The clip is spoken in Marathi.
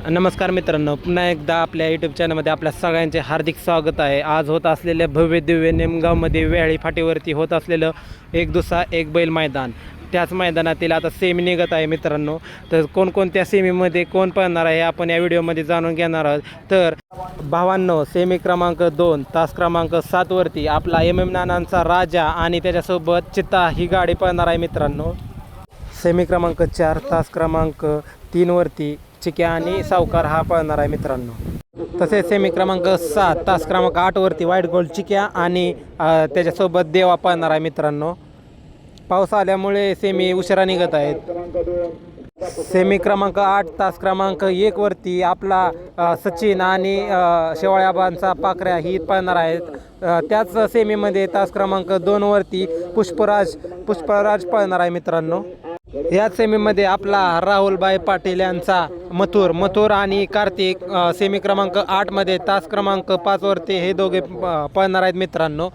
नमस्कार मित्रांनो, पुन्हा एकदा आपल्या यूट्यूब चॅनलमध्ये आपल्या सगळ्यांचे हार्दिक स्वागत आहे. आज होत असलेल्या भव्य दिव्य नेमगावमध्ये वेळी फाटीवरती होत असलेलं एक दुसरा एक बैल मैदान, त्याच मैदानातील आता सेमी निघत आहे मित्रांनो. तर कोणकोणत्या सेमीमध्ये कोण पळणार आहे आपण या व्हिडिओमध्ये जाणून घेणार आहोत. तर भावांनो, सेमी क्रमांक 2 तास क्रमांक 7 वरती आपला MM नानांचा राजा आणि त्याच्यासोबत चित्ता ही गाडी पळणार आहे मित्रांनो. सेमी क्रमांक 4 तास क्रमांक 3 वरती चिक्या आणि सावकार हा पळणार आहे मित्रांनो. तसेच सेमी क्रमांक 7 तास क्रमांक 8 वरती व्हाईट गोल्ड चिक्या आणि त्याच्यासोबत देवा पळणार आहे मित्रांनो. पाऊस आल्यामुळे सेमी उशिरा निघत आहेत. सेमी क्रमांक 8 तास क्रमांक 1 वरती आपला सचिन आणि शेवाळ्याबांचा पाखऱ्या ही पळणार आहेत. त्याच सेमीमध्ये तास क्रमांक 2 वरती पुष्पराज पळणार आहे मित्रांनो. याच सेमीमध्ये आपला राहुलभाई पाटील यांचा मथुर आणि कार्तिक सेमी क्रमांक 8 मध्ये तास क्रमांक 5 वरती हे दोघे पळणार आहेत मित्रांनो.